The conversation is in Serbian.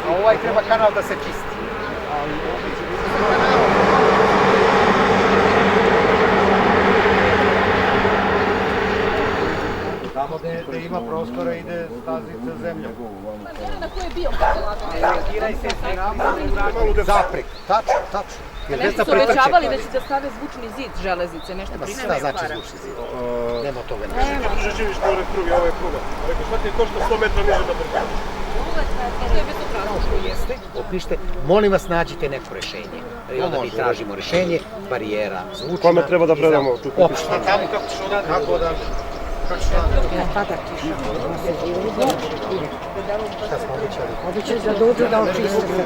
A ovaj treba kanal da se čisti. Tamo gde ima prostora ide stazica zemlja. Na koje je bio kanal? Zaprek, tačno. Neki su obećavali da će da stave zvučni zid železnice, nešto pričaju. Šta znači zvučni zid? Nema toga. Duže živiš pored pruge, ovo je pruga. Rekao, šta ti je košta 100 metra niže da parkiraš? To je bezobrazno. Što jeste, opišite, molim vas nađite neko rešenje. I onda mi tražimo rešenje, barijera zvučna. Kome treba da predamo tu kuću? Opština. Tamo kako ćeš odati? Kako da... Šta smo običali? Običaj da dođu da očiste.